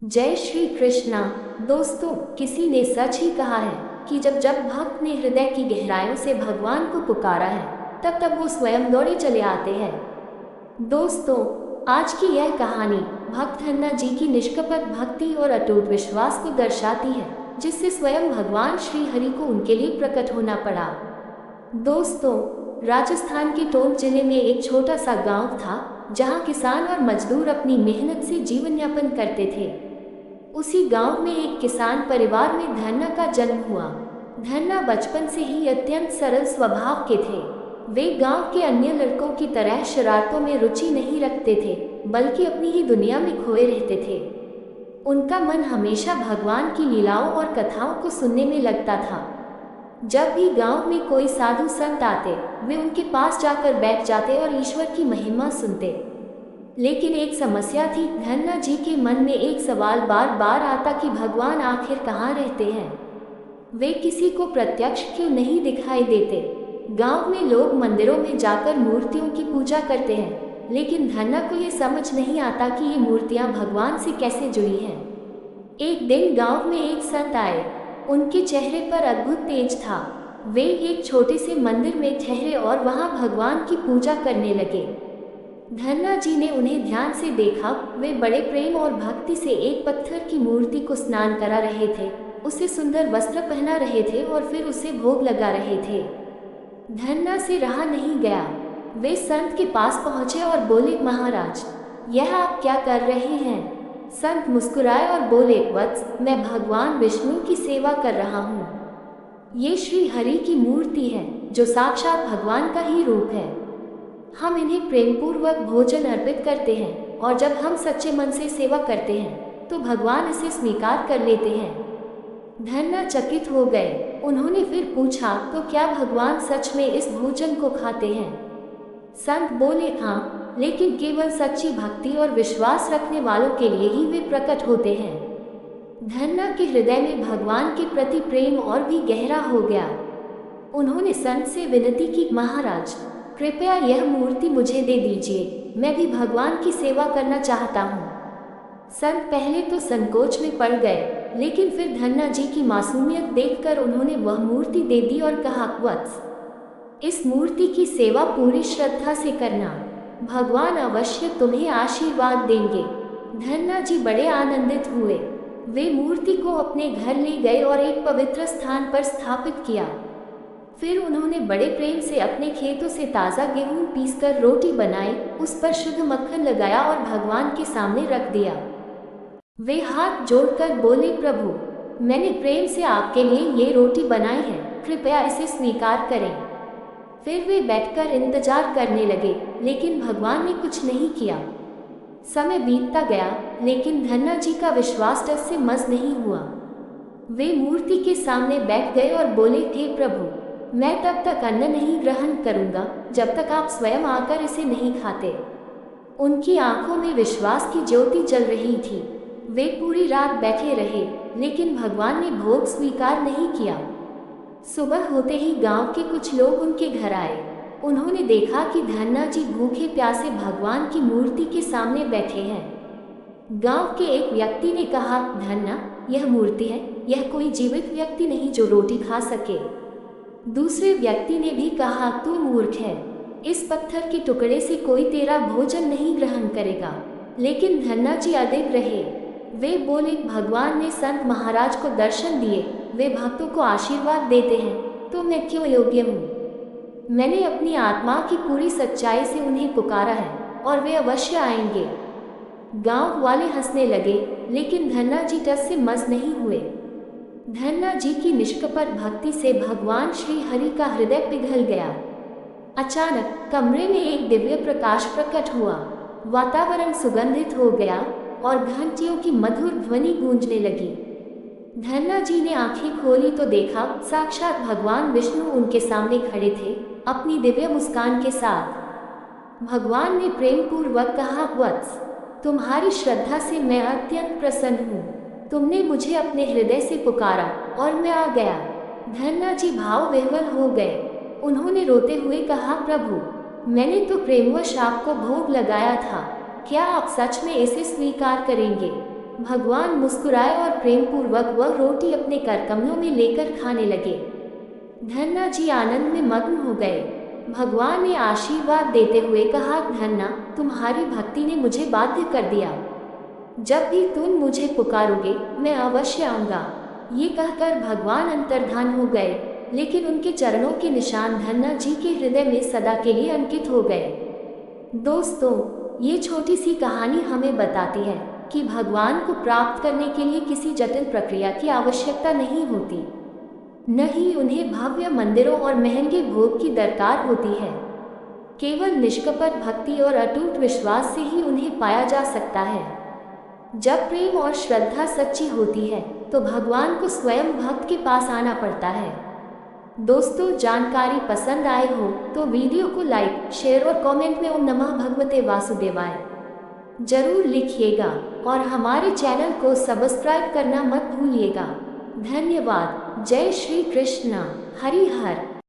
जय श्री कृष्णा। दोस्तों, किसी ने सच ही कहा है कि जब जब भक्त ने हृदय की गहराइयों से भगवान को पुकारा है, तब तब वो स्वयं दौड़े चले आते हैं। दोस्तों, आज की यह कहानी भक्त धन्ना जी की निष्कपट भक्ति और अटूट विश्वास को दर्शाती है, जिससे स्वयं भगवान श्री हरि को उनके लिए प्रकट होना पड़ा। दोस्तों, राजस्थान के टोंक जिले में एक छोटा सा गांव था, जहां किसान और मजदूर अपनी मेहनत से जीवन यापन करते थे। उसी गांव में एक किसान परिवार में धन्ना का जन्म हुआ। धन्ना बचपन से ही अत्यंत सरल स्वभाव के थे। वे गांव के अन्य लड़कों की तरह शरारतों में रुचि नहीं रखते थे, बल्कि अपनी ही दुनिया में खोए रहते थे। उनका मन हमेशा भगवान की लीलाओं और कथाओं को सुनने में लगता था। जब भी गांव में कोई साधु संत आते, वे उनके पास जाकर बैठ जाते और ईश्वर की महिमा सुनते। लेकिन एक समस्या थी। धन्ना जी के मन में एक सवाल बार बार आता कि भगवान आखिर कहाँ रहते हैं? वे किसी को प्रत्यक्ष क्यों नहीं दिखाई देते? गांव में लोग मंदिरों में जाकर मूर्तियों की पूजा करते हैं, लेकिन धन्ना को ये समझ नहीं आता कि ये मूर्तियां भगवान से कैसे जुड़ी हैं। एक दिन गांव में एक संत आए। उनके चेहरे पर अद्भुत तेज था। वे एक छोटे से मंदिर में ठहरे और वहां भगवान की पूजा करने लगे। धन्ना जी ने उन्हें ध्यान से देखा। वे बड़े प्रेम और भक्ति से एक पत्थर की मूर्ति को स्नान करा रहे थे, उसे सुंदर वस्त्र पहना रहे थे और फिर उसे भोग लगा रहे थे। धन्ना से रहा नहीं गया। वे संत के पास पहुंचे और बोले, महाराज, यह आप क्या कर रहे हैं? संत मुस्कुराए और बोले, वत्स, मैं भगवान विष्णु की सेवा कर रहा हूँ। ये श्री हरि की मूर्ति है, जो साक्षात भगवान का ही रूप है। हम इन्हें प्रेमपूर्वक भोजन अर्पित करते हैं, और जब हम सच्चे मन से सेवा करते हैं तो भगवान इसे स्वीकार कर लेते हैं। धन्ना चकित हो गए। उन्होंने फिर पूछा, तो क्या भगवान सच में इस भोजन को खाते हैं? संत बोले, हाँ, लेकिन केवल सच्ची भक्ति और विश्वास रखने वालों के लिए ही वे प्रकट होते हैं। धन्ना के हृदय में भगवान के प्रति प्रेम और भी गहरा हो गया। उन्होंने संत से विनती की, महाराज, कृपया यह मूर्ति मुझे दे दीजिए, मैं भी भगवान की सेवा करना चाहता हूँ। संत पहले तो संकोच में पड़ गए, लेकिन फिर धन्ना जी की मासूमियत देखकर उन्होंने वह मूर्ति दे दी और कहा, वत्स, इस मूर्ति की सेवा पूरी श्रद्धा से करना, भगवान अवश्य तुम्हें आशीर्वाद देंगे। धन्ना जी बड़े आनंदित हुए। वे मूर्ति को अपने घर ले गए और एक पवित्र स्थान पर स्थापित किया। फिर उन्होंने बड़े प्रेम से अपने खेतों से ताज़ा गेहूं पीसकर रोटी बनाई, उस पर शुद्ध मक्खन लगाया और भगवान के सामने रख दिया। वे हाथ जोड़कर बोले, प्रभु, मैंने प्रेम से आपके लिए ये रोटी बनाई है, कृपया इसे स्वीकार करें। फिर वे बैठकर इंतजार करने लगे, लेकिन भगवान ने कुछ नहीं किया। समय बीतता गया, लेकिन धन्ना जी का विश्वास डर से मस नहीं हुआ। वे मूर्ति के सामने बैठ गए और बोले, हे प्रभु, मैं तब तक अन्न नहीं ग्रहण करूंगा जब तक आप स्वयं आकर इसे नहीं खाते। उनकी आंखों में विश्वास की ज्योति जल रही थी। वे पूरी रात बैठे रहे, लेकिन भगवान ने भोग स्वीकार नहीं किया। सुबह होते ही गांव के कुछ लोग उनके घर आए। उन्होंने देखा कि धन्ना जी भूखे प्यासे भगवान की मूर्ति के सामने बैठे हैं। गांव के एक व्यक्ति ने कहा, धन्ना, यह मूर्ति है, यह कोई जीवित व्यक्ति नहीं जो रोटी खा सके। दूसरे व्यक्ति ने भी कहा, तू मूर्ख है, इस पत्थर के टुकड़े से कोई तेरा भोजन नहीं ग्रहण करेगा। लेकिन धन्ना जी अडिग रहे। वे बोले, भगवान ने संत महाराज को दर्शन दिए, वे भक्तों को आशीर्वाद देते हैं, तो मैं क्यों योग्य हूँ? मैंने अपनी आत्मा की पूरी सच्चाई से उन्हें पुकारा है और वे अवश्य आएंगे। गांव वाले हंसने लगे, लेकिन धन्ना जी टस से मस नहीं हुए। धन्ना जी की निष्कपट भक्ति से भगवान श्री हरि का हृदय पिघल गया। अचानक कमरे में एक दिव्य प्रकाश प्रकट हुआ। वातावरण सुगंधित हो गया और घंटियों की मधुर ध्वनि गूंजने लगी। धन्ना जी ने आंखें खोली तो देखा, साक्षात भगवान विष्णु उनके सामने खड़े थे, अपनी दिव्य मुस्कान के साथ। भगवान ने प्रेम पूर्वक कहा, वत्स, तुम्हारी श्रद्धा से मैं अत्यंत प्रसन्न हूँ। तुमने मुझे अपने हृदय से पुकारा और मैं आ गया। धन्ना जी भाव विह्वल हो गए। उन्होंने रोते हुए कहा, प्रभु, मैंने तो प्रेमवश आपको भोग लगाया था, क्या आप सच में इसे स्वीकार करेंगे? भगवान मुस्कुराए और प्रेम पूर्वक वह रोटी अपने करकमलों में लेकर खाने लगे। धन्ना जी आनंद में मग्न हो गए। भगवान ने आशीर्वाद देते हुए कहा, धन्ना, तुम्हारी भक्ति ने मुझे बाध्य कर दिया। जब भी तुम मुझे पुकारोगे मैं अवश्य आऊँगा। ये कहकर भगवान अंतर्धान हो गए, लेकिन उनके चरणों के निशान धन्ना जी के हृदय में सदा के लिए अंकित हो गए। दोस्तों, ये छोटी सी कहानी हमें बताती है कि भगवान को प्राप्त करने के लिए किसी जटिल प्रक्रिया की आवश्यकता नहीं होती, न ही उन्हें भव्य मंदिरों और महंगे भोग की दरकार होती है। केवल निष्कपट भक्ति और अटूट विश्वास से ही उन्हें पाया जा सकता है। जब प्रेम और श्रद्धा सच्ची होती है तो भगवान को स्वयं भक्त के पास आना पड़ता है। दोस्तों, जानकारी पसंद आई हो तो वीडियो को लाइक, शेयर और कमेंट में ओम नमः भगवते वासुदेवाय जरूर लिखिएगा और हमारे चैनल को सब्सक्राइब करना मत भूलिएगा। धन्यवाद। जय श्री कृष्ण। हरि हर।